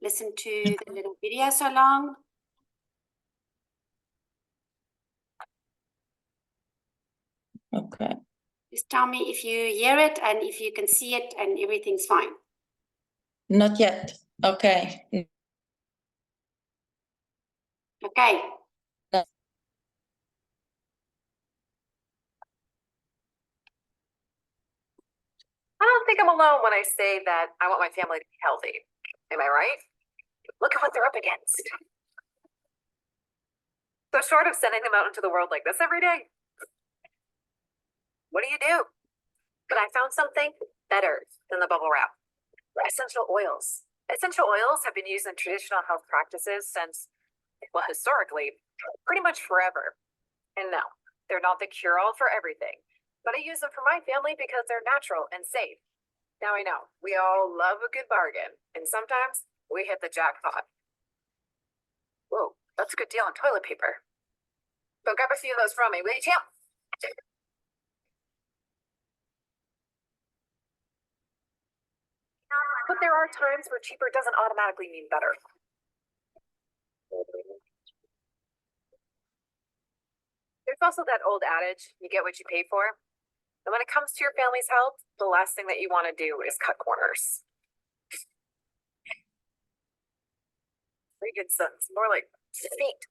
listen to the little video so long. Okay. Just tell me if you hear it and if you can see it and everything's fine. Not yet. Okay. Okay. I don't think I'm alone when I say that I want my family to be healthy. Am I right? Look at what they're up against. So short of sending them out into the world like this every day, what do? But I found something better than the bubble wrap. Essential oils. Essential oils have been used in traditional health practices since, well, historically, pretty much forever. And no, they're not the cure-all for everything. But I use them for my family because they're natural and safe. Now I know, we all love a good bargain. And sometimes we hit the jackpot. Whoa, that's a good deal on toilet paper. Go grab a few of those from me, will you, champ? But there are times where cheaper doesn't automatically mean better. There's also that old adage, you get what you pay for. And when it comes to your family's health, the last thing that you want to do is cut corners. Vegan sons, more like feet.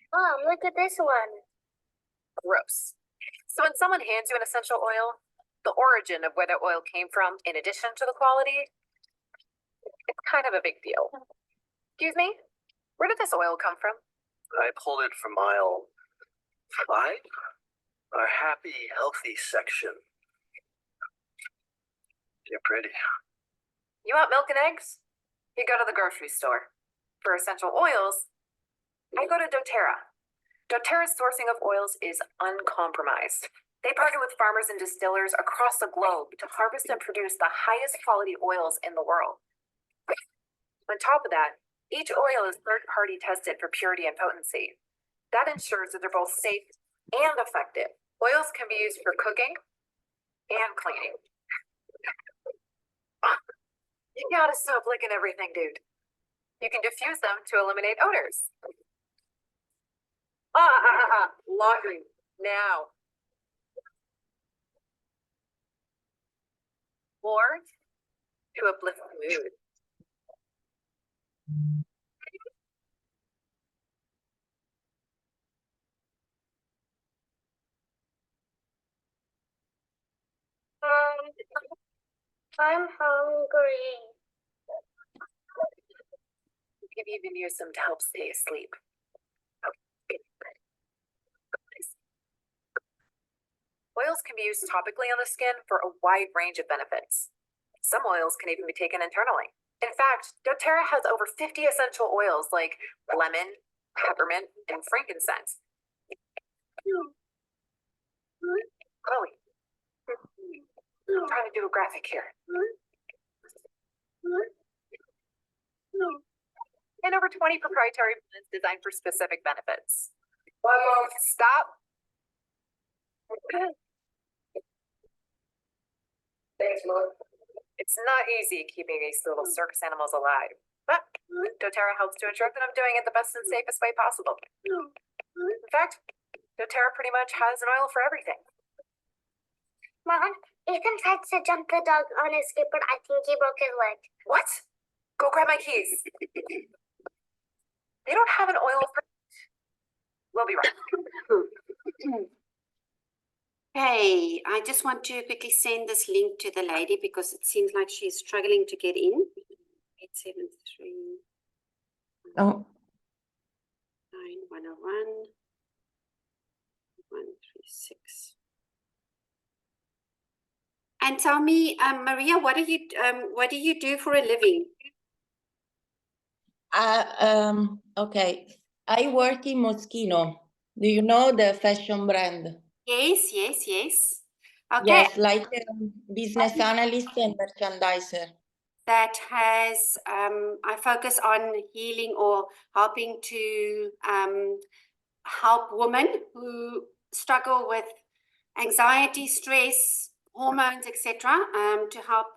Mom, look at this one. Gross. So when someone hands you an essential oil, the origin of where that oil came from, in addition to the quality, it's kind of a big deal. Excuse me? Where did this oil come from? I pulled it from aisle 5, our happy, healthy section. You're pretty. You want milk and eggs? You go to the grocery store. For essential oils, I go to doTERRA. doTERRA's sourcing of oils is uncompromised. They partner with farmers and distillers across the globe to harvest and produce the highest quality oils in the world. On top of that, each oil is third-party tested for purity and potency. That ensures that they're both safe and effective. Oils can be used for cooking and cleaning. You gotta stop licking everything, dude. You can diffuse them to eliminate odors. Laundry, now. Or to uplift the mood. I'm hungry. You can even use them to help stay asleep. Oils can be used topically on the skin for a wide range of benefits. Some oils can even be taken internally. In fact, doTERRA has over 50 essential oils like lemon, peppermint, and frankincense. Chloe, I'm trying to do a graphic here. And over 20 proprietary blends designed for specific benefits. Stop. Thanks, Mom. It's not easy keeping these little circus animals alive, but doTERRA helps to ensure that I'm doing it the best and safest way possible. In fact, doTERRA pretty much has an oil for everything. Mom, Ethan tried to jump the dog on his skateboard. I think he broke his leg. What? Go grab my keys. They don't have an oil for... We'll be right back. Hey, I just want to quickly send this link to the lady because it seems like she's struggling to get in. 873 Oh, 9101 136. And tell me, Maria, what do you do for a living? okay. I work in Moschino. Do you know the fashion brand? Yes. Okay. Yes, like business analyst and merchandiser. That has, I focus on healing or helping to help women who struggle with anxiety, stress, hormones, etc., to help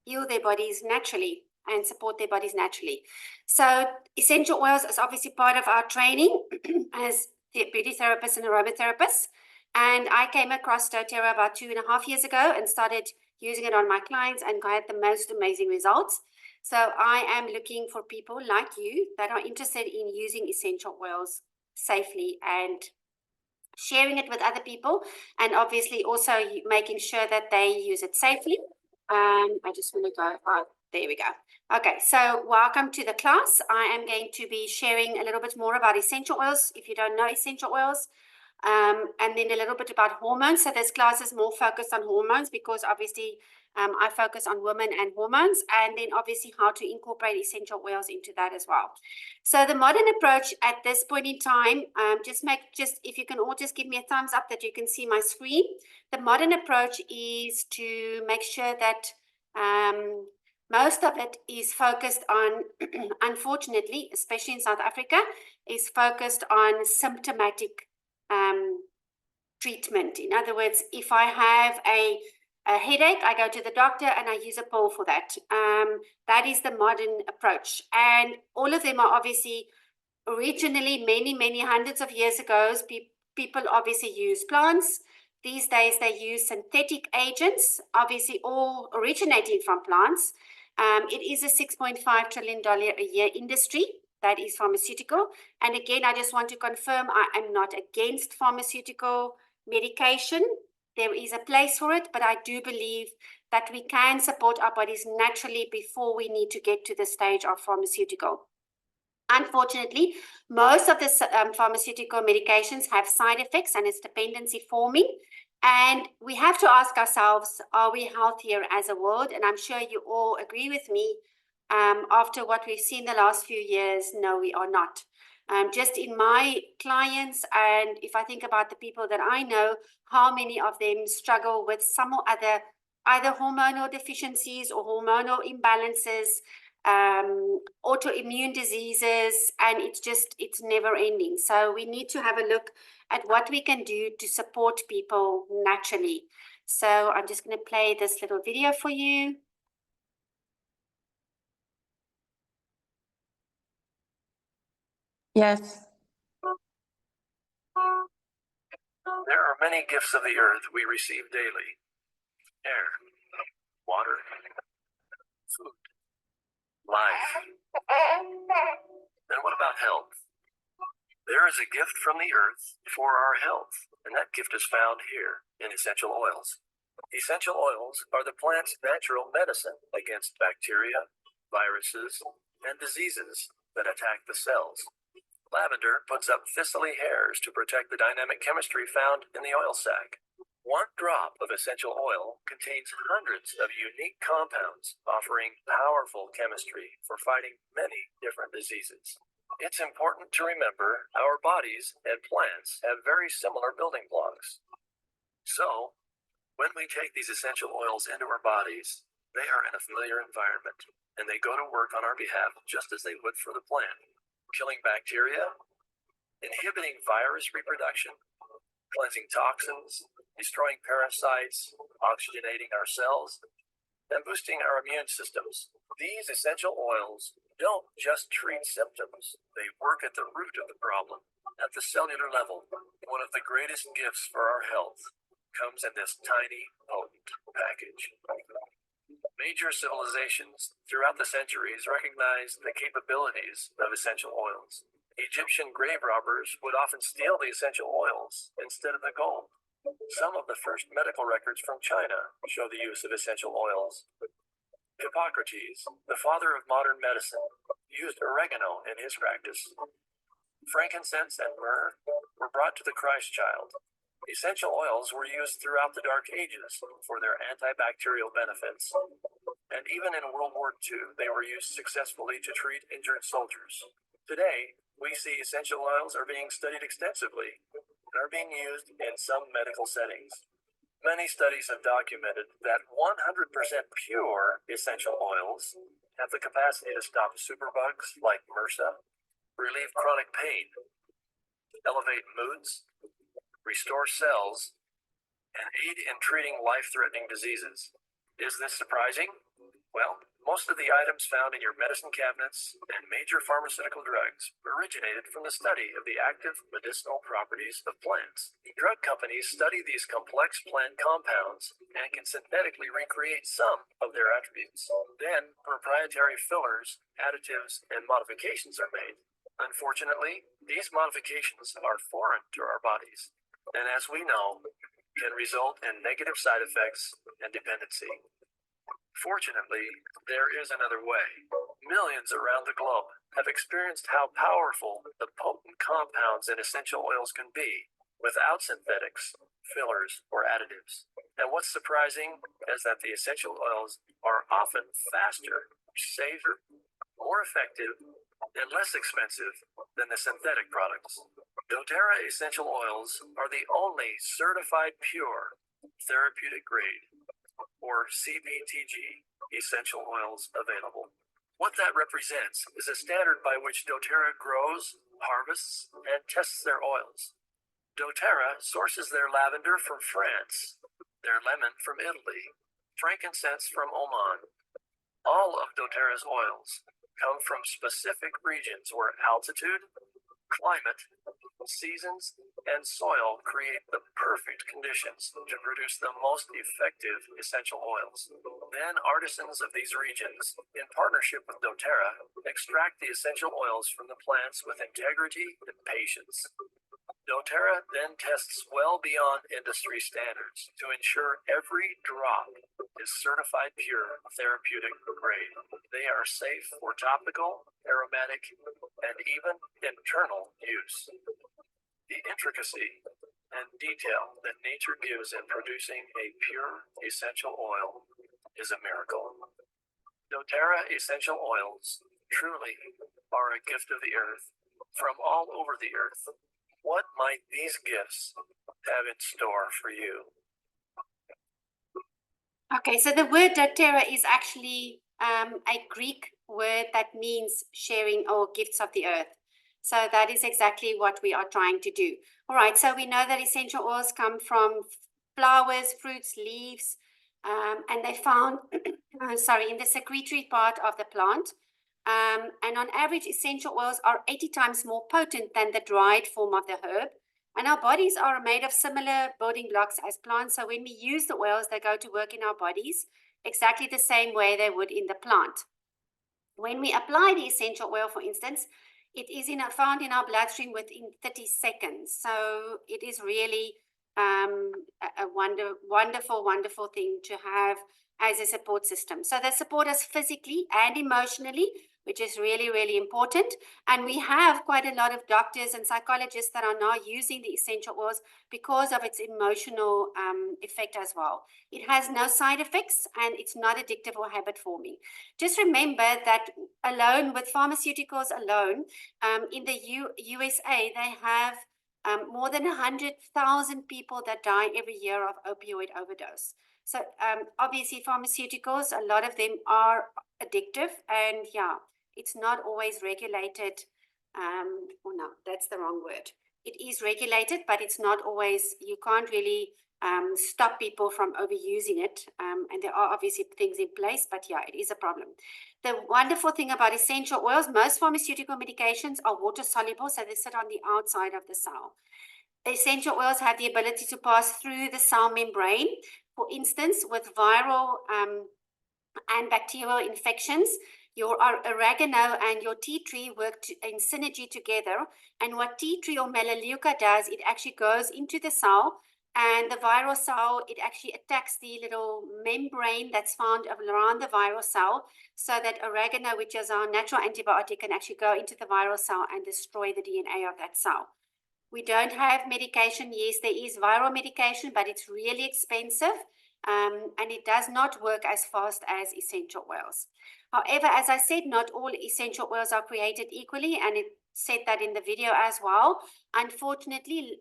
heal their bodies naturally. and support their bodies naturally. So essential oils is obviously part of our training as beauty therapists and aromatherapists. And I came across doTERRA about 2.5 years ago and started using it on my clients and got the most amazing results. So I am looking for people like you that are interested in using essential oils safely and sharing it with other people, and obviously also making sure that they use it safely. I just want to go, oh, there we go. Okay, so welcome to the class. I am going to be sharing a little bit more about essential oils, if you don't know essential oils, and then a little bit about hormones. So this class is more focused on hormones because obviously I focus on women and hormones, and then obviously how to incorporate essential oils into that as well. So the modern approach at this point in time, if you can all just give me a thumbs up that you can see my screen. The modern approach is to make sure that most of it is focused on, unfortunately, especially in South Africa, is focused on symptomatic treatment. In other words, if I have a headache, I go to the doctor and I use a pill for that. That is the modern approach. And all of them are obviously originally many hundreds of years ago, people obviously use plants. These days they use synthetic agents, obviously all originating from plants. It is a $6.5 trillion a year industry that is pharmaceutical. And again, I just want to confirm I am not against pharmaceutical medication. There is a place for it, but I do believe that we can support our bodies naturally before we need to get to the stage of pharmaceutical. Unfortunately, most of the pharmaceutical medications have side effects and it's dependency forming. And we have to ask ourselves, are we healthier as a world? And I'm sure you all agree with me. After what we've seen the last few years, no, we are not. Just in my clients, and if I think about the people that I know, how many of them struggle with some or other, either hormonal deficiencies or hormonal imbalances, autoimmune diseases, and it's never ending. So we need to have a look at what we can do to support people naturally. So I'm just going to play this little video for you. Yes. There are many gifts of the earth we receive daily: air, water, food, life. Then what about health? There is a gift from the earth for our health, and that gift is found here in essential oils. Essential oils are the plant's natural medicine against bacteria, viruses, and diseases that attack the cells. Lavender puts up thistly hairs to protect the dynamic chemistry found in the oil sac. One drop of essential oil contains hundreds of unique compounds, offering powerful chemistry for fighting many different diseases. It's important to remember our bodies and plants have very similar building blocks. So, when we take these essential oils into our bodies, they are in a familiar environment, and they go to work on our behalf just as they would for the plant, killing bacteria, inhibiting virus reproduction, cleansing toxins, destroying parasites, oxygenating our cells, and boosting our immune systems. These essential oils don't just treat symptoms, they work at the root of the problem, at the cellular level. One of the greatest gifts for our health comes in this tiny, potent package. Major civilizations throughout the centuries recognized the capabilities of essential oils. Egyptian grave robbers would often steal the essential oils instead of the gold. Some of the first medical records from China show the use of essential oils. Hippocrates, the father of modern medicine, used oregano in his practice. Frankincense and myrrh were brought to the Christ child. Essential oils were used throughout the Dark Ages for their antibacterial benefits. And even in World War II, they were used successfully to treat injured soldiers. Today, we see essential oils are being studied extensively and are being used in some medical settings. Many studies have documented that 100% pure essential oils have the capacity to stop superbugs like MRSA, relieve chronic pain, elevate moods, restore cells, and aid in treating life-threatening diseases. Is this surprising? Well, Most of the items found in your medicine cabinets and major pharmaceutical drugs originated from the study of the active medicinal properties of plants. Drug companies study these complex plant compounds and can synthetically recreate some of their attributes. Then, proprietary fillers, additives, and modifications are made. Unfortunately, these modifications are foreign to our bodies, and as we know, can result in negative side effects and dependency. Fortunately, there is another way. Millions around the globe have experienced how powerful the potent compounds in essential oils can be without synthetics, fillers, or additives. And what's surprising is that the essential oils are often faster, safer, more effective, and less expensive than the synthetic products. doTERRA essential oils are the only certified pure therapeutic grade, or CPTG, essential oils available. What that represents is a standard by which doTERRA grows, harvests, and tests their oils. doTERRA sources their lavender from France, their lemon from Italy, frankincense from Oman. All of doTERRA's oils come from specific regions where altitude, climate, seasons, and soil create the perfect conditions to produce the most effective essential oils. Then artisans of these regions, in partnership with doTERRA, extract the essential oils from the plants with integrity and patience. doTERRA then tests well beyond industry standards to ensure every drop is certified pure therapeutic grade. They are safe for topical, aromatic, and even internal use. The intricacy and detail that nature gives in producing a pure essential oil is a miracle. doTERRA essential oils truly are a gift of the earth from all over the earth. What might these gifts have in store for you? Okay, so the word doTERRA is actually a Greek word that means sharing or gifts of the earth. So that is exactly what we are trying to do. All right, so we know that essential oils come from flowers, fruits, leaves, and they found, in the secretory part of the plant. And on average, essential oils are 80 times more potent than the dried form of the herb. And our bodies are made of similar building blocks as plants. So when we use the oils, they go to work in our bodies exactly the same way they would in the plant. When we apply the essential oil, for instance, it is found in our bloodstream within 30 seconds. So it is really a wonderful thing to have as a support system. So they support us physically and emotionally, which is really, really important. And we have quite a lot of doctors and psychologists that are now using the essential oils because of its emotional effect as well. It has no side effects and it's not addictive or habit forming. Just remember that alone with pharmaceuticals alone, in the USA, they have more than 100,000 people that die every year of opioid overdose. So obviously pharmaceuticals, a lot of them are addictive, and yeah, it's not always regulated. Or no, that's the wrong word. It is regulated, but it's not always, you can't really stop people from overusing it. And there are obviously things in place, but yeah, it is a problem. The wonderful thing about essential oils, most pharmaceutical medications are water soluble, so they sit on the outside of the cell. Essential oils have the ability to pass through the cell membrane. For instance, with viral and bacterial infections, your oregano and your tea tree work in synergy together. And what tea tree or melaleuca does, it actually goes into the cell, and the viral cell, it actually attacks the little membrane that's found around the viral cell, so that oregano, which is our natural antibiotic, can actually go into the viral cell and destroy the DNA of that cell. We don't have medication. Yes, there is viral medication, but it's really expensive, and it does not work as fast as essential oils. However, as I said, not all essential oils are created equally, and it said that in the video as well. Unfortunately,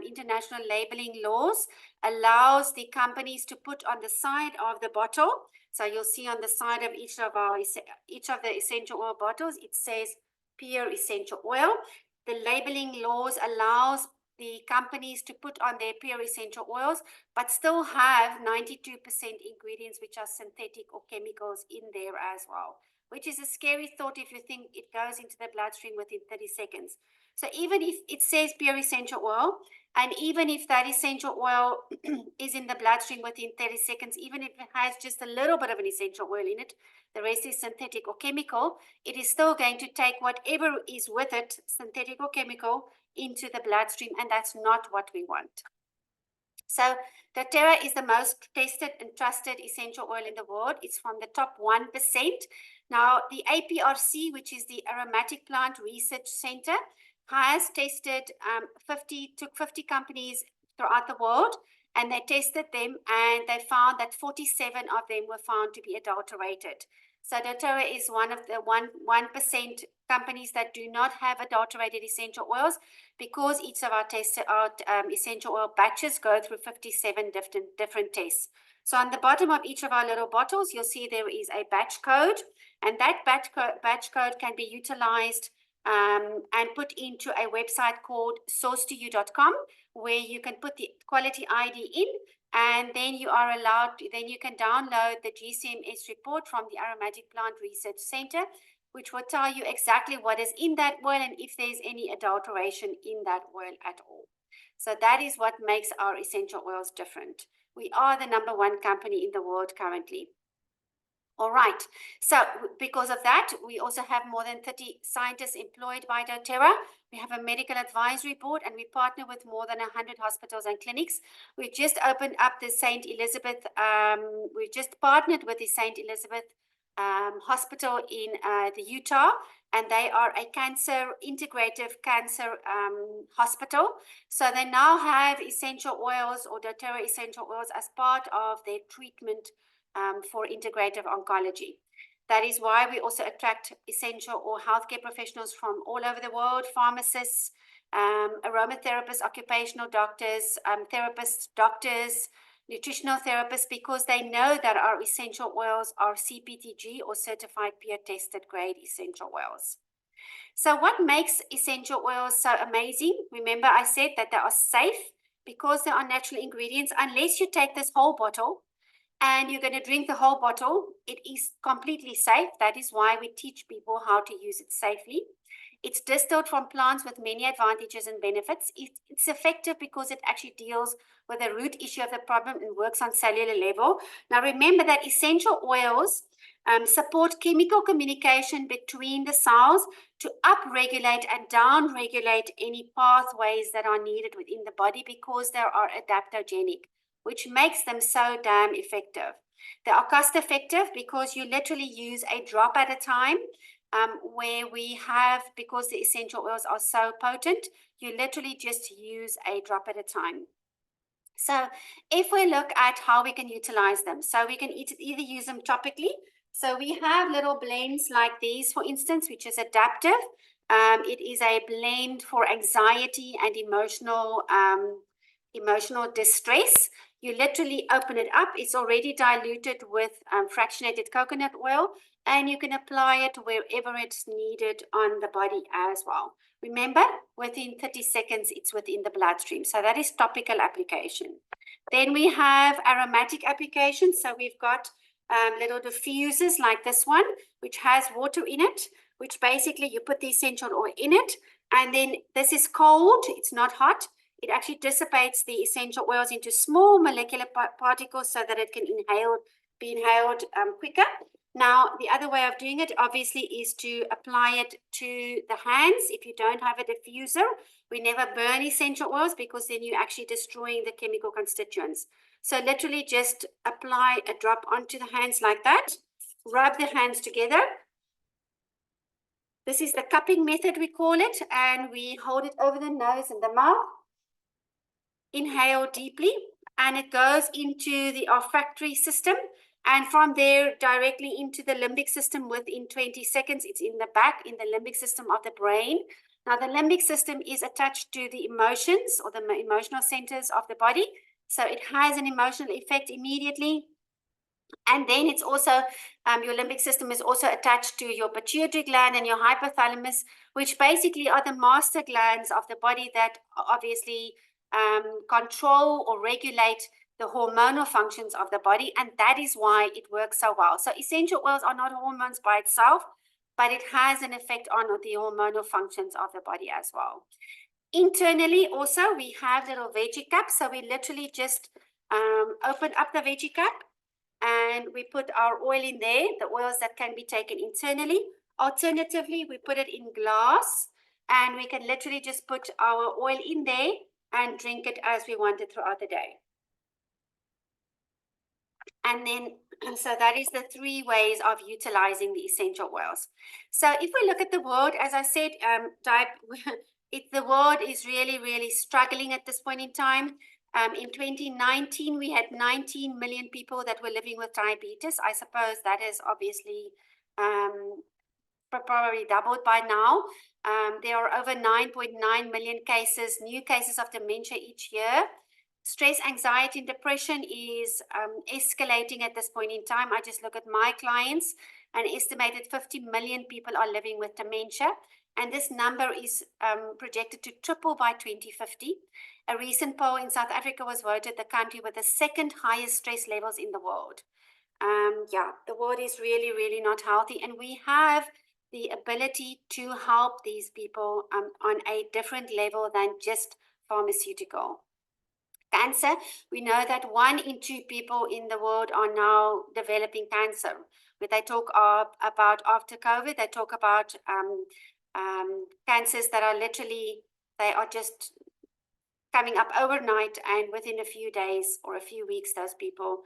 international labeling laws allows the companies to put on the side of the bottle. So you'll see on the side of each of the essential oil bottles, it says pure essential oil. The labeling laws allows the companies to put on their pure essential oils, but still have 92% ingredients which are synthetic or chemicals in there as well, which is a scary thought if you think it goes into the bloodstream within 30 seconds. So even if it says pure essential oil, and even if that essential oil is in the bloodstream within 30 seconds, even if it has just a little bit of an essential oil in it, the rest is synthetic or chemical, it is still going to take whatever is with it, synthetic or chemical, into the bloodstream, and that's not what we want. So doTERRA is the most tested and trusted essential oil in the world. It's from the top 1%. Now, the APRC, which is the Aromatic Plant Research Center, has tested 50 companies throughout the world, and they tested them, and they found that 47 of them were found to be adulterated. So doTERRA is one of the 1% companies that do not have adulterated essential oils, because each of our tested essential oil batches go through 57 different tests. So on the bottom of each of our little bottles, you'll see there is a batch code, and that batch code can be utilized and put into a website called source2you.com, where you can put the quality ID in, and then you are allowed, then you can download the GCMS report from the Aromatic Plant Research Center, which will tell you exactly what is in that oil and if there's any adulteration in that oil at all. So that is what makes our essential oils different. We are the #1 company in the world currently. All right, so because of that, we also have more than 30 scientists employed by doTERRA. We have a medical advisory board, and we partner with more than 100 hospitals and clinics. We just opened up the St. Elizabeth, we just partnered with the St. Elizabeth Hospital in the Utah, and they are a integrative cancer hospital. So they now have essential oils or doTERRA essential oils as part of their treatment for integrative oncology. That is why we also attract essential or healthcare professionals from all over the world, pharmacists, aromatherapists, occupational doctors, therapists, doctors, nutritional therapists, because they know that our essential oils are CPTG or certified peer tested grade essential oils. So what makes essential oils so amazing? Remember, I said that they are safe because they are natural ingredients. Unless you take this whole bottle and you're going to drink the whole bottle, it is completely safe. That is why we teach people how to use it safely. It's distilled from plants with many advantages and benefits. It's effective because it actually deals with the root issue of the problem and works on cellular level. Now, remember that essential oils support chemical communication between the cells to upregulate and downregulate any pathways that are needed within the body, because they are adaptogenic, which makes them so damn effective. They are cost effective because you literally use a drop at a time, where we have, because the essential oils are so potent, you literally just use a drop at a time. So if we look at how we can utilize them, so we can either use them topically. So we have little blends like these, for instance, which is adaptive. It is a blend for anxiety and emotional distress. You literally open it up. It's already diluted with fractionated coconut oil, and you can apply it wherever it's needed on the body as well. Remember, within 30 seconds, it's within the bloodstream. So that is topical application. Then we have aromatic application. So we've got little diffusers like this one, which has water in it, which basically you put the essential oil in it, and then this is cold. It's not hot. It actually dissipates the essential oils into small molecular particles so that it can be inhaled quicker. Now, the other way of doing it, obviously, is to apply it to the hands. If you don't have a diffuser, we never burn essential oils, because then you're actually destroying the chemical constituents. So literally just apply a drop onto the hands like that. Rub the hands together. This is the cupping method, we call it, and we hold it over the nose and the mouth. Inhale deeply, and it goes into the olfactory system, and from there directly into the limbic system within 20 seconds. It's in the back, in the limbic system of the brain. Now, the limbic system is attached to the emotions or the emotional centers of the body, so it has an emotional effect immediately. And then it's also, your limbic system is also attached to your pituitary gland and your hypothalamus, which basically are the master glands of the body that obviously control or regulate the hormonal functions of the body. And that is why it works so well. So essential oils are not hormones by itself, but it has an effect on the hormonal functions of the body as well. Internally also, we have little veggie cups. So we literally just open up the veggie cup and we put our oil in there, the oils that can be taken internally. Alternatively, we put it in glass and we can literally just put our oil in there and drink it as we want it throughout the day. And then, so that is the 3 ways of utilizing the essential oils. So if we look at the world, as I said, the world is really, really struggling at this point in time. In 2019, we had 19 million people that were living with diabetes. I suppose that is obviously probably doubled by now. There are over 9.9 million cases, new cases of dementia each year. Stress, anxiety, and depression is escalating at this point in time. I just look at my clients, an estimated 50 million people are living with dementia. And this number is projected to triple by 2050. A recent poll in South Africa was voted the country with the 2nd highest stress levels in the world. Yeah, the world is really, really not healthy. And we have the ability to help these people on a different level than just pharmaceutical. Cancer, we know that 1 in 2 people in the world are now developing cancer. When they talk about after COVID, they talk about cancers that are literally, they are just coming up overnight, and within a few days or a few weeks, those people,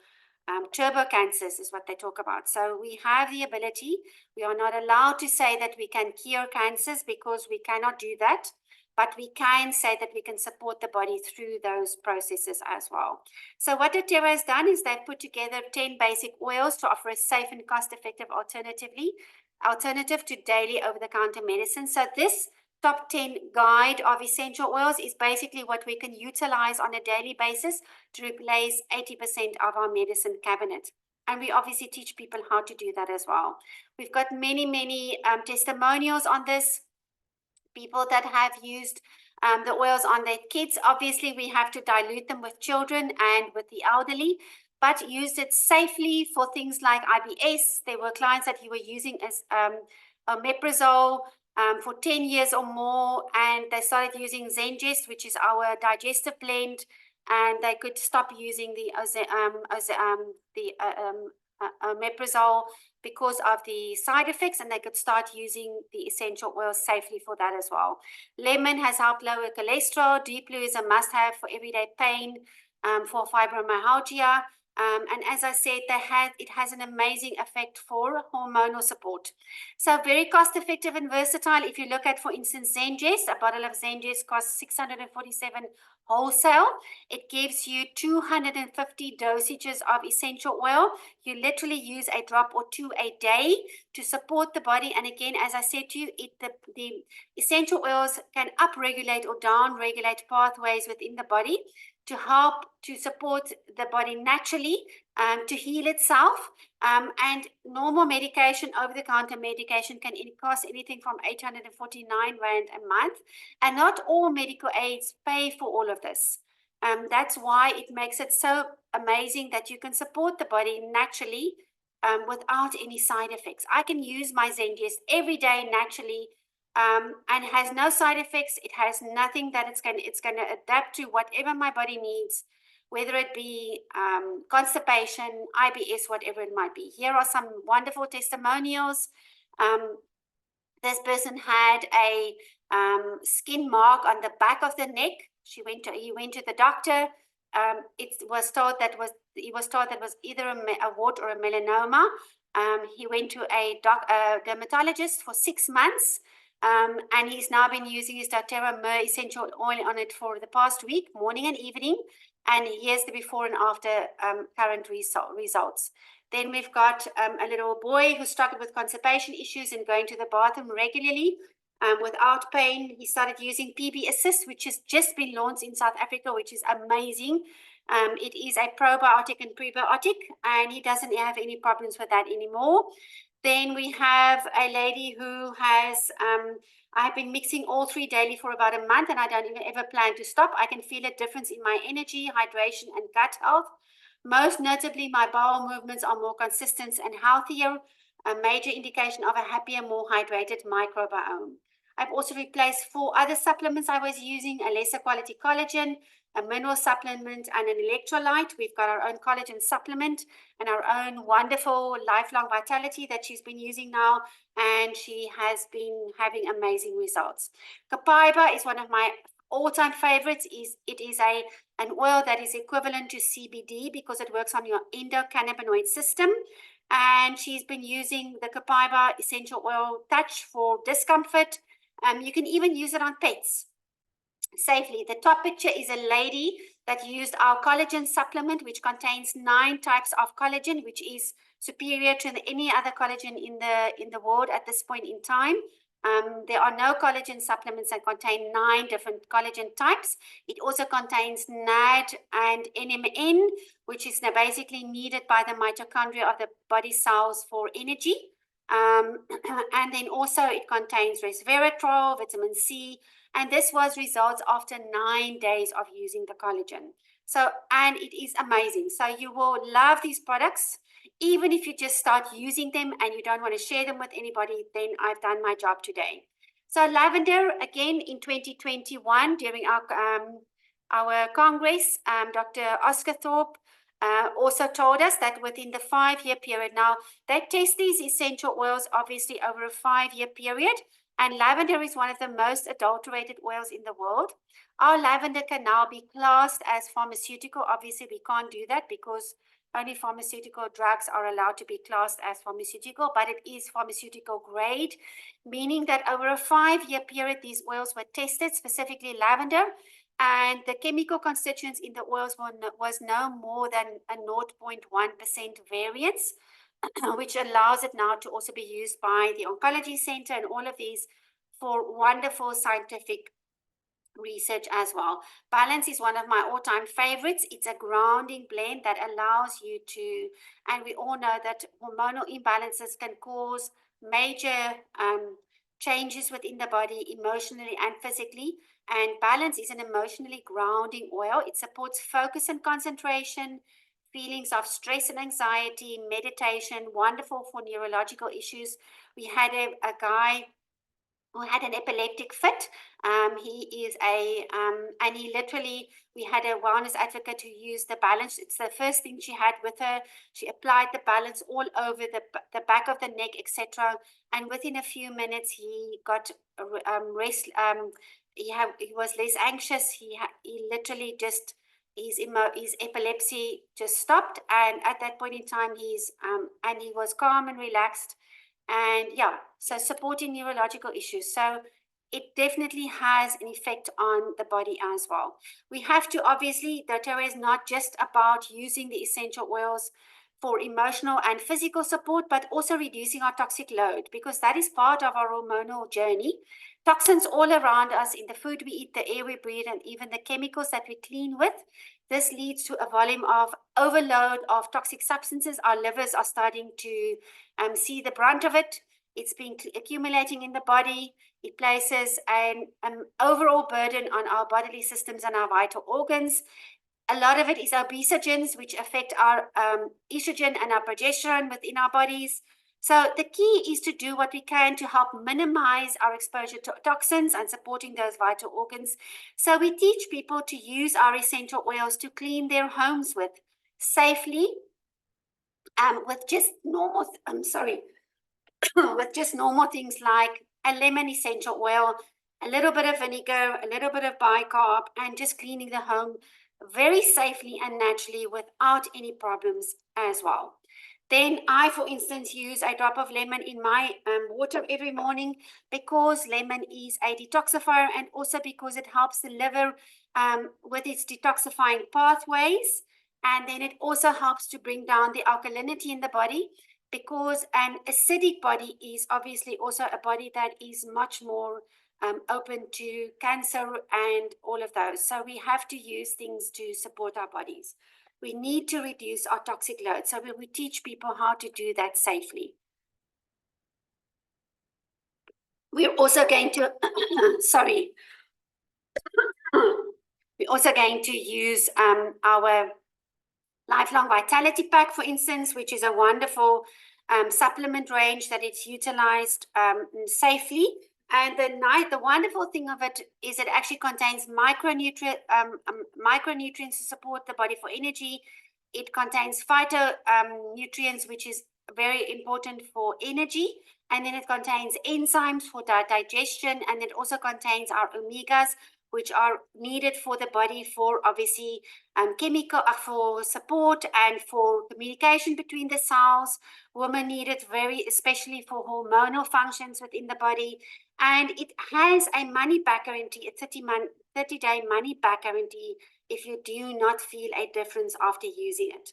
turbo cancers is what they talk about. So we have the ability. We are not allowed to say that we can cure cancers because we cannot do that, but we can say that we can support the body through those processes as well. So what doTERRA has done is they've put together 10 basic oils to offer a safe and cost-effective alternative to daily over-the-counter medicine. So this top 10 guide of essential oils is basically what we can utilize on a daily basis to replace 80% of our medicine cabinet. And we obviously teach people how to do that as well. We've got many testimonials on this. People that have used the oils on their kids. Obviously, we have to dilute them with children and with the elderly, but used it safely for things like IBS. There were clients that you were using as omeprazole for 10 years or more, and they started using Zengest, which is our digestive blend, and they could stop using the omeprazole because of the side effects, and they could start using the essential oils safely for that as well. Lemon has helped lower cholesterol. Deep Blue is a must-have for everyday pain, for fibromyalgia. And as I said, it has an amazing effect for hormonal support. So very cost-effective and versatile. If you look at, for instance, Zengest, a bottle of Zengest costs $647 wholesale. It gives you 250 dosages of essential oil. You literally use a drop or 2 a day to support the body. And again, as I said to you, the essential oils can upregulate or downregulate pathways within the body to help to support the body naturally to heal itself. And normal medication, over-the-counter medication, can cost anything from 849 Rand a month. And not all medical aids pay for all of this. That's why it makes it so amazing that you can support the body naturally without any side effects. I can use my Zengest every day naturally, and has no side effects. It has nothing that it's going to adapt to whatever my body needs, whether it be constipation, IBS, whatever it might be. Here are some wonderful testimonials. This person had a skin mark on the back of the neck. He went to the doctor. It was told that was either a wart or a melanoma. He went to a dermatologist for 6 months. And he's now been using his doTERRA Myrrh essential oil on it for the past week, morning and evening. And here's the before and after current results. Then we've got a little boy who struggled with constipation issues and going to the bathroom regularly without pain. He started using PB Assist, which has just been launched in South Africa, which is amazing. It is a probiotic and prebiotic, and he doesn't have any problems with that anymore. Then we have a lady who has, I've been mixing all three daily for about a month, and I don't even ever plan to stop. I can feel a difference in my energy, hydration, and gut health. Most notably, my bowel movements are more consistent and healthier, a major indication of a happier, more hydrated microbiome. I've also replaced 4 other supplements I was using, a lesser quality collagen, a mineral supplement, and an electrolyte. We've got our own collagen supplement and our own wonderful lifelong vitality that she's been using now, and she has been having amazing results. Copaiba is one of my all-time favorites. It is an oil that is equivalent to CBD because it works on your endocannabinoid system. And she's been using the Copaiba essential oil touch for discomfort. You can even use it on pets safely. The top picture is a lady that used our collagen supplement, which contains 9 types of collagen, which is superior to any other collagen in the world at this point in time. There are no collagen supplements that contain 9 different collagen types. It also contains NAD and NMN, which is now basically needed by the mitochondria of the body cells for energy. And then also it contains resveratrol, vitamin C, and this was results after 9 days of using the collagen. So, and it is amazing. So you will love these products. Even if you just start using them and you don't want to share them with anybody, then I've done my job today. So lavender, again, in 2021, during our Congress, Dr. Oscar Thorpe also told us that within the 5-year period, now they test these essential oils obviously over a 5-year period, and lavender is one of the most adulterated oils in the world. Our lavender can now be classed as pharmaceutical. Obviously, we can't do that because only pharmaceutical drugs are allowed to be classed as pharmaceutical, but it is pharmaceutical grade, meaning that over a 5-year period, these oils were tested, specifically lavender, and the chemical constituents in the oils was no more than a 0.1% variance, which allows it now to also be used by the Oncology Center and all of these for wonderful scientific research as well. Balance is one of my all-time favorites. It's a grounding blend that allows you to, and we all know that hormonal imbalances can cause major changes within the body emotionally and physically. And balance is an emotionally grounding oil. It supports focus and concentration, feelings of stress and anxiety, meditation, wonderful for neurological issues. We had a guy who had an epileptic fit. He is and he literally, we had a wellness advocate who used the balance. It's the first thing she had with her. She applied the balance all over the back of the neck, etc. And within a few minutes, he got rest. He was less anxious. He literally just, his epilepsy just stopped. And at that point in time, and he was calm and relaxed. And yeah, so supporting neurological issues. So it definitely has an effect on the body as well. We have to, obviously, doTERRA is not just about using the essential oils for emotional and physical support, but also reducing our toxic load, because that is part of our hormonal journey. Toxins all around us in the food we eat, the air we breathe, and even the chemicals that we clean with. This leads to a volume of overload of toxic substances. Our livers are starting to see the brunt of it. It's been accumulating in the body. It places an overall burden on our bodily systems and our vital organs. A lot of it is obesogens, which affect our estrogen and our progesterone within our bodies. So the key is to do what we can to help minimize our exposure to toxins and supporting those vital organs. So we teach people to use our essential oils to clean their homes with safely, with just normal, with just normal things like a lemon essential oil, a little bit of vinegar, a little bit of bicarb, and just cleaning the home very safely and naturally without any problems as well. Then I, for instance, use a drop of lemon in my water every morning because lemon is a detoxifier, and also because it helps the liver with its detoxifying pathways. And then it also helps to bring down the alkalinity in the body, because an acidic body is obviously also a body that is much more open to cancer and all of those. So we have to use things to support our bodies. We need to reduce our toxic load. So we teach people how to do that safely. We're also going to, sorry. We're also going to use our Lifelong Vitality Pack, for instance, which is a wonderful supplement range that it's utilized safely. And the wonderful thing of it is it actually contains micronutrients to support the body for energy. It contains phytonutrients, which is very important for energy. And then it contains enzymes for digestion. And it also contains our omegas, which are needed for the body for obviously chemical for support and for communication between the cells. Women need it especially for hormonal functions within the body. And it has a money back guarantee, a 30-day money back guarantee if you do not feel a difference after using it.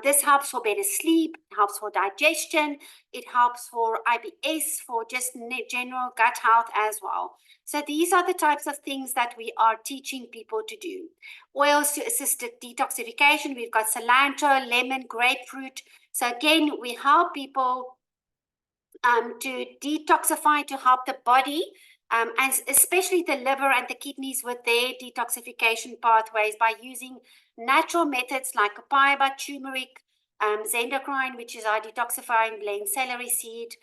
This helps for better sleep, helps for digestion, it helps for IBS, for just general gut health as well. So these are the types of things that we are teaching people to do. Oils to assist detoxification, we've got cilantro, lemon, grapefruit. So again, we help people to detoxify, to help the body, and especially the liver and the kidneys with their detoxification pathways by using natural methods like copaiba, turmeric, zendocrine, which is our detoxifying blend, celery seed,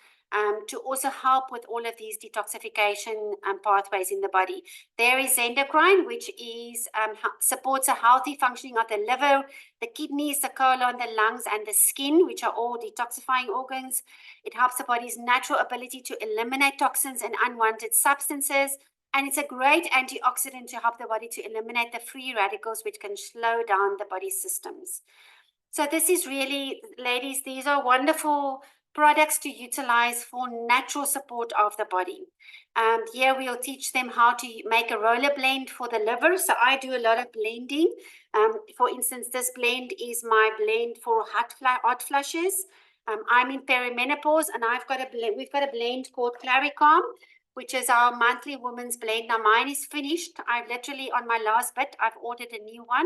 to also help with all of these detoxification pathways in the body. There is zendocrine, which is supports a healthy functioning of the liver, the kidneys, the colon, the lungs, and the skin, which are all detoxifying organs. It helps the body's natural ability to eliminate toxins and unwanted substances. And it's a great antioxidant to help the body to eliminate the free radicals, which can slow down the body's systems. So this is really, ladies, these are wonderful products to utilize for natural support of the body. Here we'll teach them how to make a roller blend for the liver. So I do a lot of blending. For instance, this blend is my blend for hot flushes. I'm in perimenopause, and we've got a blend called Claricalm, which is our monthly women's blend. Now mine is finished. I've literally on my last bit, I've ordered a new one.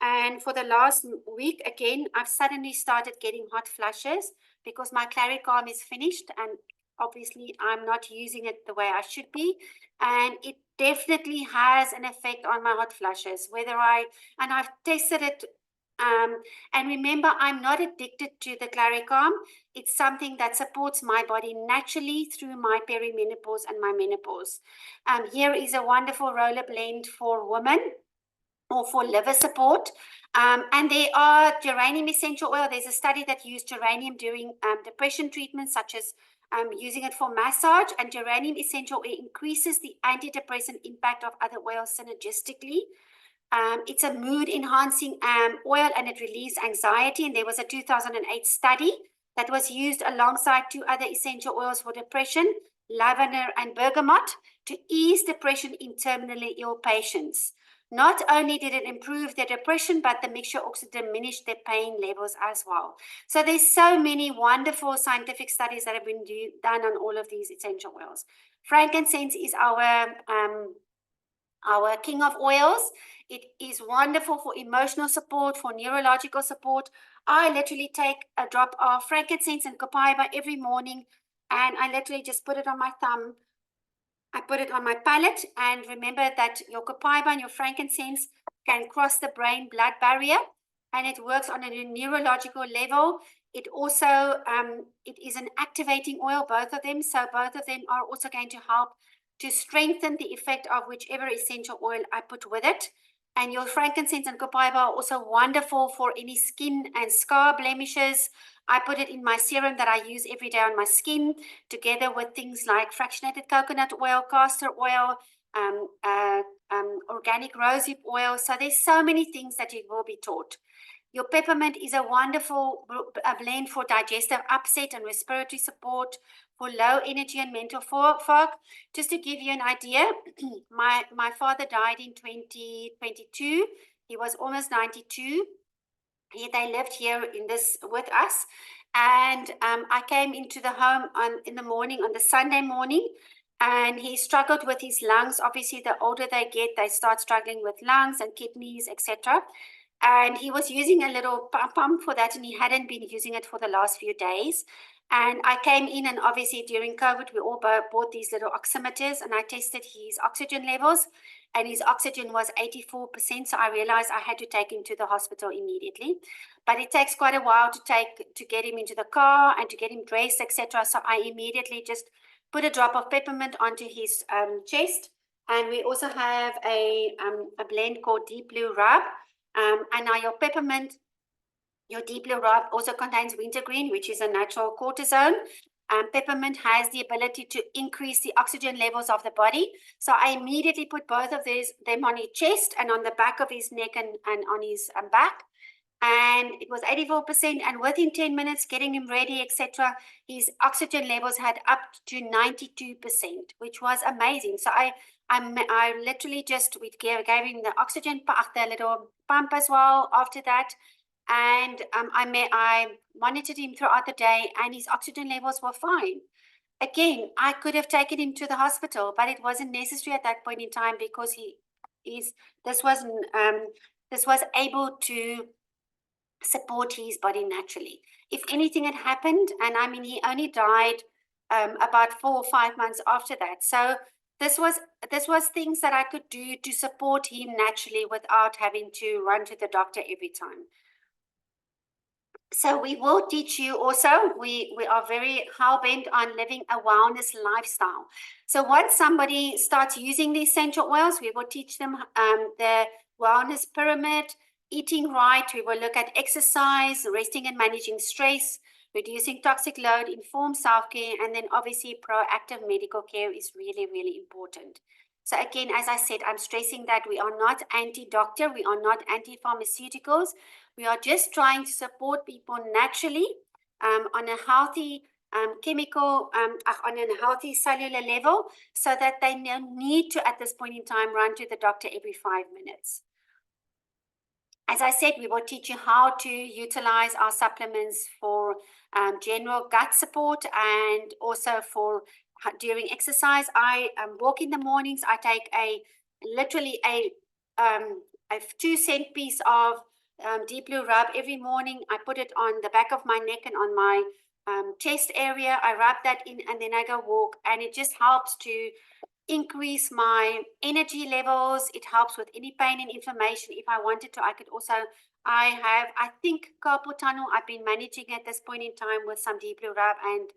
And for the last week, again, I've suddenly started getting hot flushes because my Claricalm is finished, and obviously I'm not using it the way I should be. And it definitely has an effect on my hot flushes, and I've tested it. And remember, I'm not addicted to the Claricalm. It's something that supports my body naturally through my perimenopause and my menopause. Here is a wonderful roller blend for women or for liver support. And there are geranium essential oil. There's a study that used geranium during depression treatments, such as using it for massage. And geranium essential oil increases the antidepressant impact of other oils synergistically. It's a mood enhancing oil, and it relieves anxiety. And there was a 2008 study that was used alongside 2 other essential oils for depression, lavender and bergamot, to ease depression in terminally ill patients. Not only did it improve their depression, but the mixture also diminished their pain levels as well. So there's so many wonderful scientific studies that have been done on all of these essential oils. Frankincense is our king of oils. It is wonderful for emotional support, for neurological support. I literally take a drop of frankincense and copaiba every morning, and I literally just put it on my thumb. I put it on my palate, and remember that your copaiba and your frankincense can cross the brain-blood barrier, and it works on a neurological level. It also, it is an activating oil, both of them. So both of them are also going to help to strengthen the effect of whichever essential oil I put with it. And your frankincense and copaiba are also wonderful for any skin and scar blemishes. I put it in my serum that I use every day on my skin, together with things like fractionated coconut oil, castor oil, organic rosehip oil. So there's so many things that you will be taught. Your peppermint is a wonderful blend for digestive upset and respiratory support, for low energy and mental fog. Just to give you an idea, my father died in 2022. He was almost 92. They lived here with us. And I came into the home in the morning, on the Sunday morning, and he struggled with his lungs. Obviously, the older they get, they start struggling with lungs and kidneys, etc. And he was using a little pump for that, and he hadn't been using it for the last few days. And I came in, and obviously during COVID, we all bought these little oximeters, and I tested his oxygen levels, and his oxygen was 84%. So I realized I had to take him to the hospital immediately. But it takes quite a while to get him into the car and to get him dressed, etc. So I immediately just put a drop of peppermint onto his chest. And we also have a blend called Deep Blue Rub. And now your peppermint, your Deep Blue Rub also contains wintergreen, which is a natural cortisone. Peppermint has the ability to increase the oxygen levels of the body. So I immediately put both of them on his chest and on the back of his neck and on his back. And it was 84%, and within 10 minutes, getting him ready, etc., his oxygen levels had up to 92%, which was amazing. So I literally just, we gave him the oxygen, the little pump as well after that. And I monitored him throughout the day, and his oxygen levels were fine. Again, I could have taken him to the hospital, but it wasn't necessary at that point in time because this was able to support his body naturally. If anything had happened, and I mean, he only died about 4 or 5 months after that. So this was things that I could do to support him naturally without having to run to the doctor every time. So we will teach you also, we are very hell-bent on living a wellness lifestyle. So once somebody starts using the essential oils, we will teach them the wellness pyramid, eating right. We will look at exercise, resting and managing stress, reducing toxic load, informed self-care, and then obviously proactive medical care is really, really important. So again, as I said, I'm stressing that we are not anti-doctor, we are not anti-pharmaceuticals. We are just trying to support people naturally on a healthy chemical, on a healthy cellular level, so that they don't need to, at this point in time, run to the doctor every 5 minutes. As I said, we will teach you how to utilize our supplements for general gut support and also for during exercise. I walk in the mornings. I take literally a 2-cent piece of Deep Blue Rub every morning. I put it on the back of my neck and on my chest area. I rub that in, and then I go walk, and it just helps to increase my energy levels. It helps with any pain and inflammation. If I wanted to, I could also, I think carpal tunnel, I've been managing at this point in time with some Deep Blue Rub, and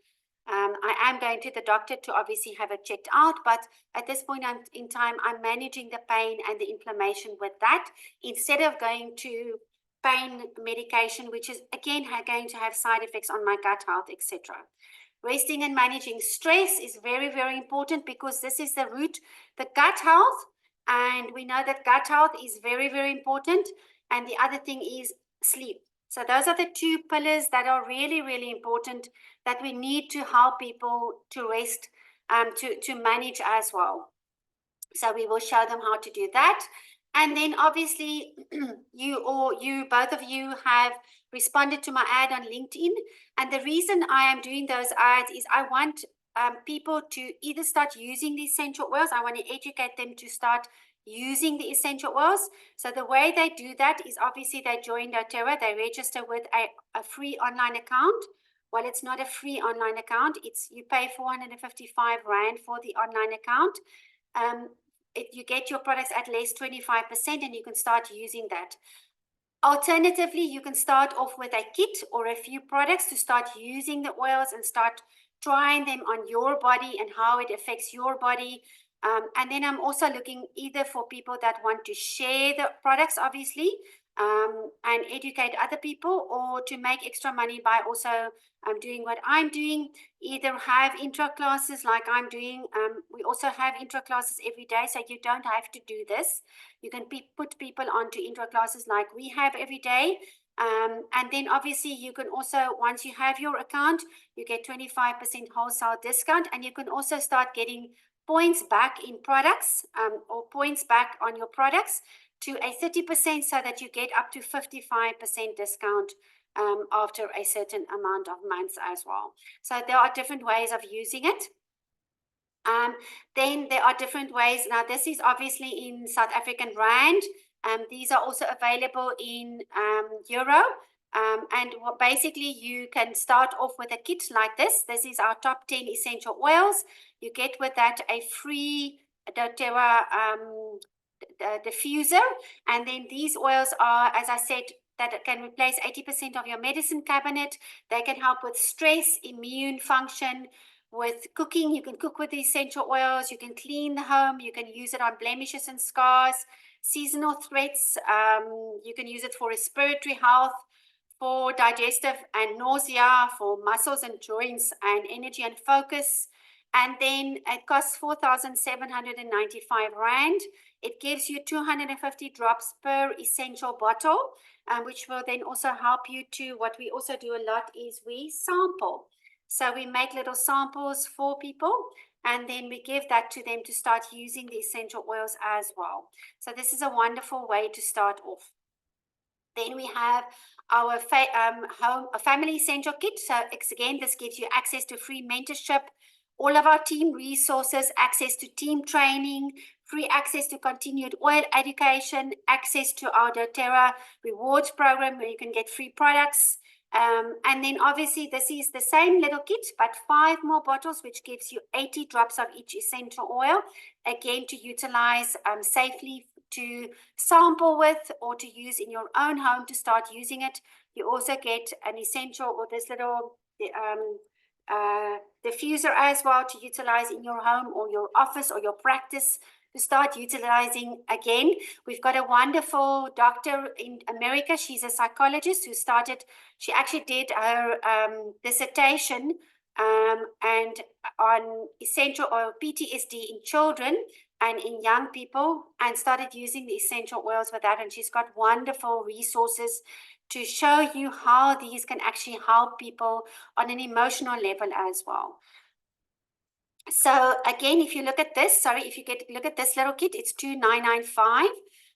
I am going to the doctor to obviously have it checked out, but at this point in time, I'm managing the pain and the inflammation with that, instead of going to pain medication, which is again going to have side effects on my gut health, etc. Resting and managing stress is very, very important, because this is the root, the gut health. And we know that gut health is very, very important. And the other thing is sleep. So those are the 2 pillars that are really, really important, that we need to help people to rest, to manage as well. So we will show them how to do that. And then obviously both of you have responded to my ad on LinkedIn. And the reason I am doing those ads is I want people to either start using the essential oils. I want to educate them to start using the essential oils. So the way they do that is obviously they join doTERRA, they register with a free online account. Well, it's not a free online account. You pay 455 Rand for the online account. You get your products at less 25%, and you can start using that. Alternatively, you can start off with a kit or a few products to start using the oils and start trying them on your body and how it affects your body. And then I'm also looking either for people that want to share the products, obviously, and educate other people, or to make extra money by also doing what I'm doing, either have intro classes like I'm doing. We also have intro classes every day, so you don't have to do this. You can put people onto intro classes like we have every day. And then obviously you can also, once you have your account, you get 25% wholesale discount, and you can also start getting points back in products, or points back on your products to a 30%, so that you get up to 55% discount after a certain amount of months as well. So there are different ways of using it. Then there are different ways. Now, this is obviously in South African Rand. These are also available in Euro. And basically, you can start off with a kit like this. This is our top 10 essential oils. You get with that a free doTERRA diffuser. And then these oils are, as I said, that can replace 80% of your medicine cabinet. They can help with stress, immune function, with cooking. You can cook with the essential oils. You can clean the home. You can use it on blemishes and scars, seasonal threats. You can use it for respiratory health, for digestive and nausea, for muscles and joints, and energy and focus. And then it costs 4,795 Rand. It gives you 250 drops per essential bottle, which will then also help you to, what we also do a lot is we sample. So we make little samples for people, and then we give that to them to start using the essential oils as well. So this is a wonderful way to start off. Then we have our family essential kit. So again, this gives you access to free mentorship, all of our team resources, access to team training, free access to continued oil education, access to our doTERRA rewards program where you can get free products. And then obviously this is the same little kit, but 5 more bottles, which gives you 80 drops of each essential oil, again, to utilize safely, to sample with, or to use in your own home to start using it. You also get an essential, or this little diffuser as well, to utilize in your home or your office or your practice, to start utilizing again. We've got a wonderful doctor in America. She's a psychologist who started, she actually did her dissertation and on essential oil PTSD in children and in young people, and started using the essential oils with that. And she's got wonderful resources to show you how these can actually help people on an emotional level as well. So again, if you look at this, if you look at this little kit, it's 2,995.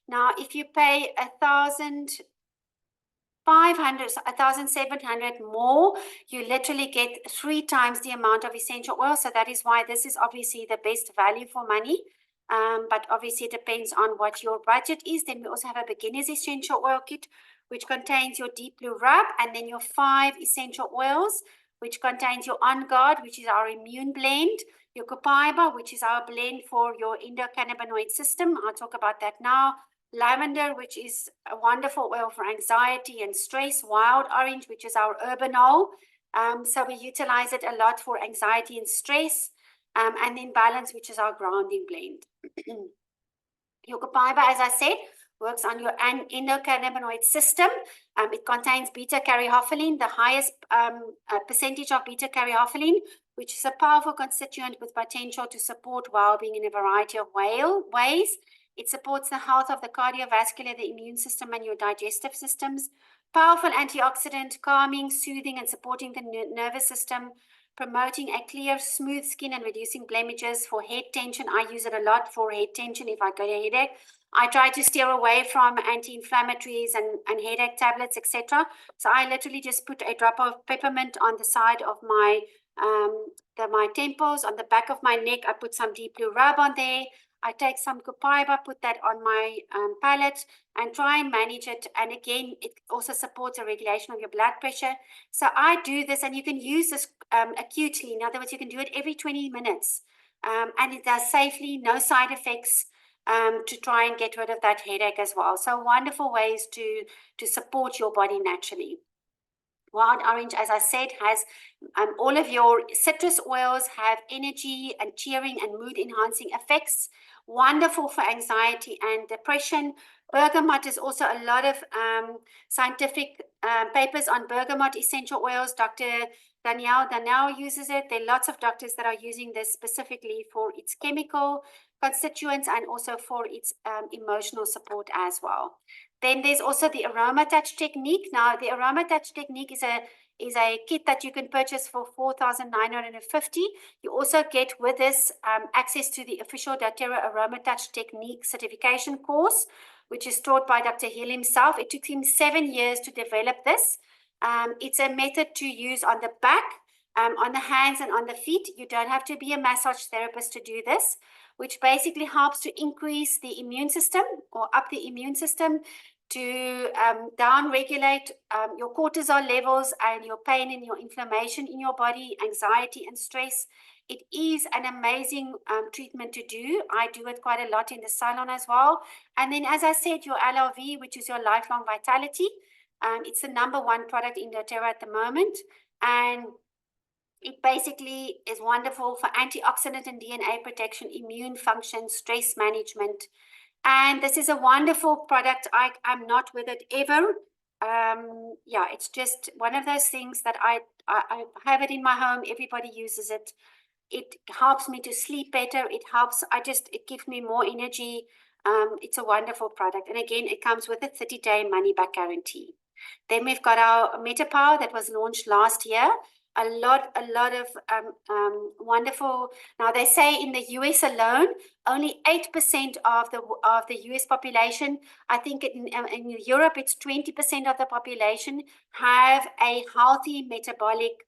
Now, if you pay 1,700 more, you literally get 3 times the amount of essential oil. So that is why this is obviously the best value for money. But obviously it depends on what your budget is. Then we also have a beginner's essential oil kit, which contains your deep blue rub, and then your 5 essential oils, which contains your On Guard, which is our immune blend, your Copaiba, which is our blend for your endocannabinoid system. I'll talk about that now. Lavender, which is a wonderful oil for anxiety and stress. Wild Orange, which is our Hormonal. So we utilize it a lot for anxiety and stress. And then Balance, which is our grounding blend. Your Copaiba, as I said, works on your endocannabinoid system. It contains beta-caryophyllene, the highest percentage of beta-caryophyllene, which is a powerful constituent with potential to support well-being in a variety of ways. It supports the health of the cardiovascular, the immune system, and your digestive systems. Powerful antioxidant, calming, soothing, and supporting the nervous system, promoting a clear, smooth skin and reducing blemishes. For head tension, I use it a lot for head tension if I get a headache. I try to steer away from anti-inflammatories and headache tablets, etc. So I literally just put a drop of peppermint on the side of my temples, on the back of my neck. I put some deep blue rub on there. I take some Copaiba, put that on my palate, and try and manage it. And again, it also supports a regulation of your blood pressure. So I do this, and you can use this acutely. In other words, you can do it every 20 minutes. And it does safely, no side effects, to try and get rid of that headache as well. So wonderful ways to support your body naturally. Wild Orange, as I said, has all of your citrus oils, have energy and cheering and mood enhancing effects. Wonderful for anxiety and depression. Bergamot is also a lot of scientific papers on bergamot essential oils. Dr. Danielle uses it. There are lots of doctors that are using this specifically for its chemical constituents and also for its emotional support as well. Then there's also the Aroma Touch technique. Now, the Aroma Touch technique is a kit that you can purchase for 4,950. You also get with this access to the official doTERRA Aroma Touch technique certification course, which is taught by Dr. Hill himself. It took him 7 years to develop this. It's a method to use on the back on the hands and on the feet. You don't have to be a massage therapist to do this, which basically helps to increase the immune system or up the immune system, to down-regulate your cortisol levels and your pain and your inflammation in your body, anxiety and stress. It is an amazing treatment to do. I do it quite a lot in the salon as well. And then, as I said, your LRV, which is your lifelong vitality. It's the #1 product in doTERRA at the moment. And it basically is wonderful for antioxidant and DNA protection, immune function, stress management. And this is a wonderful product. I'm not with it ever. Yeah, it's just one of those things that I have it in my home. Everybody uses it. It helps me to sleep better. It gives me more energy. It's a wonderful product. And again, it comes with a 30-day money-back guarantee. Then we've got our MetaPower that was launched last year. A lot of wonderful. Now they say in the US alone, only 8% of the US population. I think in Europe it's 20% of the population have a healthy metabolic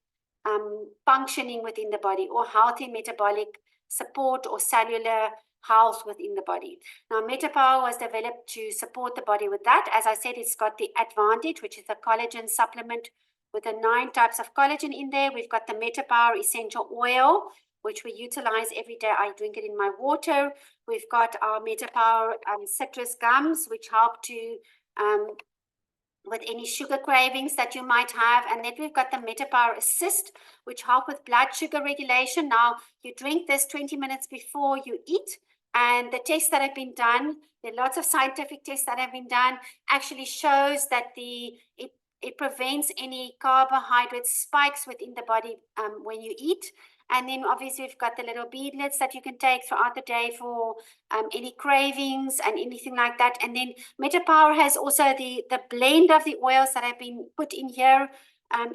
functioning within the body, or healthy metabolic support or cellular health within the body. Now, MetaPower was developed to support the body with that. As I said, it's got the Advantage, which is a collagen supplement with the 9 types of collagen in there. We've got the MetaPower essential oil, which we utilize every day. I drink it in my water. We've got our MetaPower citrus gums, which help to with any sugar cravings that you might have. And then we've got the MetaPower Assist, which help with blood sugar regulation. Now, you drink this 20 minutes before you eat, and the tests that have been done, there are lots of scientific tests that have been done, actually shows that it prevents any carbohydrate spikes within the body when you eat. And then obviously we've got the little beadlets that you can take throughout the day for any cravings and anything like that. And then MetaPower has also the blend of the oils that have been put in here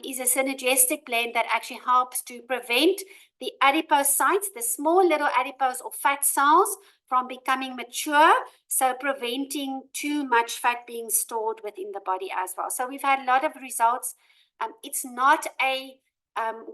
is a synergistic blend that actually helps to prevent the adipocytes, the small little adipose or fat cells, from becoming mature, so preventing too much fat being stored within the body as well. So we've had a lot of results. It's not a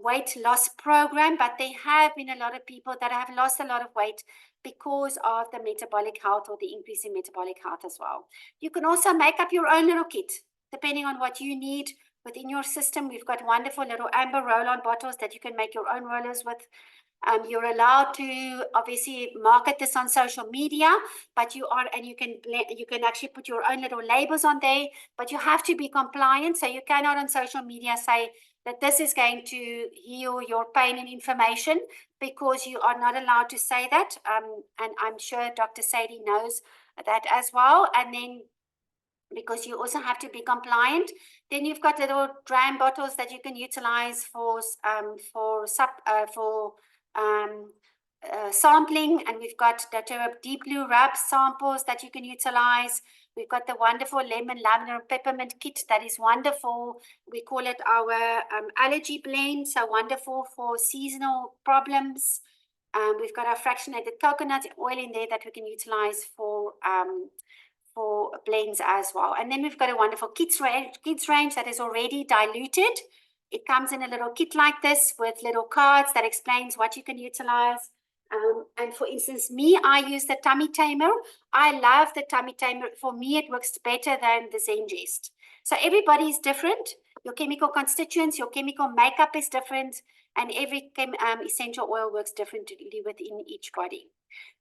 weight loss program, but there have been a lot of people that have lost a lot of weight because of the metabolic health or the increase in metabolic health as well. You can also make up your own little kit, depending on what you need within your system. We've got wonderful little amber roll-on bottles that you can make your own rollers with. You're allowed to obviously market this on social media, but you can actually put your own little labels on there, but you have to be compliant. So you cannot on social media say that this is going to heal your pain and inflammation, because you are not allowed to say that. And I'm sure Dr. Sadie knows that as well. And then, because you also have to be compliant, then you've got little dram bottles that you can utilize for sampling, and we've got the Deep Blue Rub samples that you can utilize. We've got the wonderful lemon, lavender, and peppermint kit that is wonderful. We call it our allergy blend, so wonderful for seasonal problems. We've got our fractionated coconut oil in there that we can utilize for blends as well. And then we've got a wonderful kids range that is already diluted. It comes in a little kit like this with little cards that explains what you can utilize. And for instance, I use the Tummy Tamer. I love the Tummy Tamer. For me, it works better than the Zengest. So everybody is different. Your chemical constituents, your chemical makeup is different, and every essential oil works differently within each body.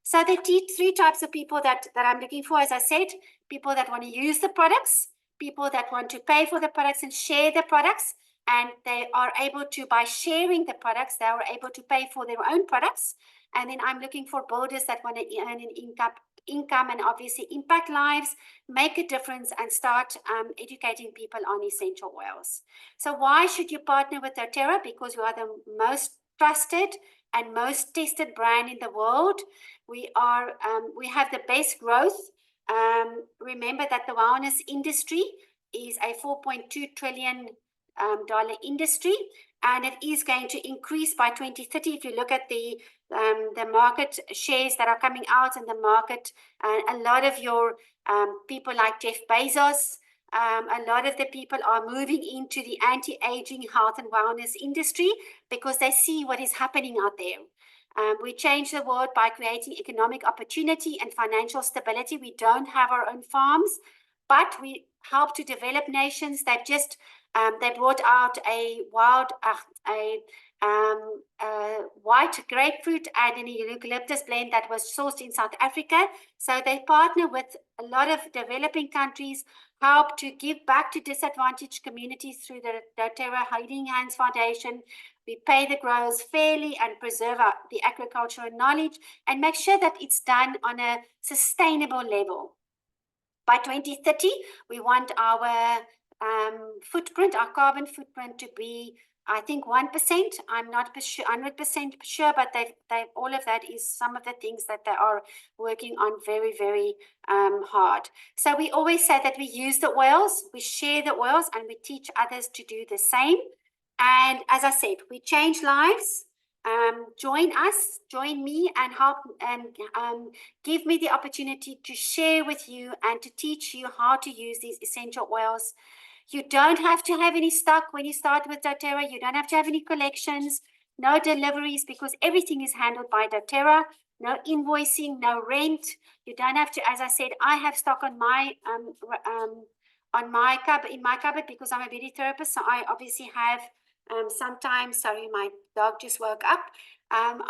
So there are 3 types of people that I'm looking for. As I said, people that want to use the products, people that want to pay for the products and share the products, and they are able to, by sharing the products, they are able to pay for their own products. And then I'm looking for builders that want to earn an income and obviously impact lives, make a difference, and start educating people on essential oils. So why should you partner with doTERRA? Because we are the most trusted and most tested brand in the world. We have the best growth. Remember that the wellness industry is a $4.2 trillion industry, and it is going to increase by 2030. If you look at the market shares that are coming out in the market, a lot of your people like Jeff Bezos, A lot of the people are moving into the anti-aging health and wellness industry because they see what is happening out there. We change the world by creating economic opportunity and financial stability. We don't have our own farms, but we help to develop nations that just they brought out a white grapefruit and an eucalyptus blend that was sourced in South Africa. So they partner with a lot of developing countries, help to give back to disadvantaged communities through the doTERRA Helping Hands Foundation. We pay the growers fairly and preserve the agricultural knowledge and make sure that it's done on a sustainable level. By 2030, we want our footprint, our carbon footprint, to be, I think, 1%. I'm not 100% sure, but all of that is some of the things that they are working on very, very hard. So we always say that we use the oils, we share the oils, and we teach others to do the same. And as I said, we change lives. Join us, join me, and help and give me the opportunity to share with you and to teach you how to use these essential oils. You don't have to have any stock when you start with doTERRA. You don't have to have any collections, no deliveries, because everything is handled by doTERRA. No invoicing, no rent. You don't have to, as I said, I have stock on my in my cupboard because I'm a beauty therapist. So I obviously have sometimes, sorry, my dog just woke up. And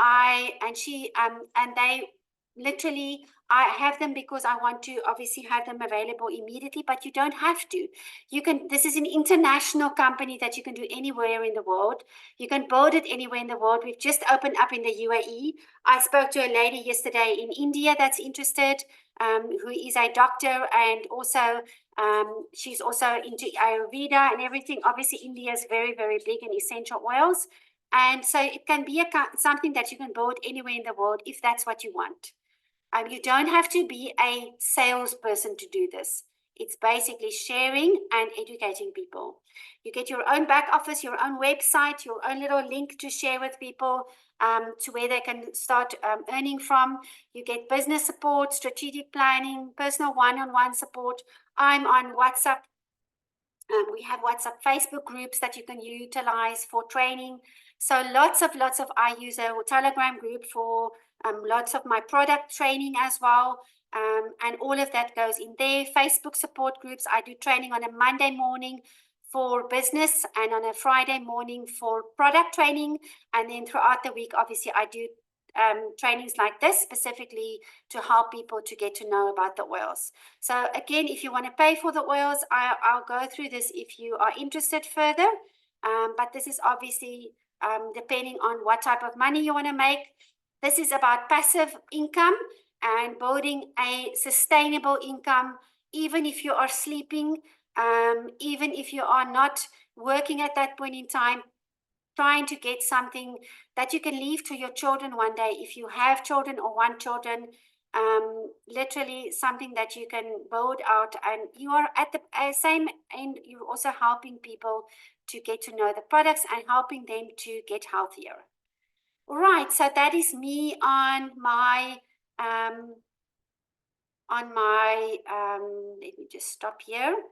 they literally, I have them because I want to obviously have them available immediately, but you don't have to. You can, this is an international company that you can do anywhere in the world. You can build it anywhere in the world. We've just opened up in the UAE. I spoke to a lady yesterday in India that's interested, who is a doctor, and also she's also into Ayurveda and everything. Obviously, India is very, very big in essential oils. And so it can be something that you can build anywhere in the world if that's what you want. You don't have to be a salesperson to do this. It's basically sharing and educating people. You get your own back office, your own website, your own little link to share with people to where they can start earning from. You get business support, strategic planning, personal one-on-one support. I'm on WhatsApp. We have WhatsApp, Facebook groups that you can utilize for training. So lots of, I use a Telegram group for lots of my product training as well. And all of that goes in there. Facebook support groups. I do training on a Monday morning for business and on a Friday morning for product training. And then throughout the week, obviously, I do trainings like this specifically to help people to get to know about the oils. So again, if you want to pay for the oils, I'll go through this if you are interested further. But this is obviously depending on what type of money you want to make. This is about passive income and building a sustainable income, even if you are sleeping, even if you are not working at that point in time, trying to get something that you can leave to your children one day. If you have children or want children, literally something that you can build out, and you are at the same end, you're also helping people to get to know the products and helping them to get healthier. All right, so that is me on my, let me just stop here.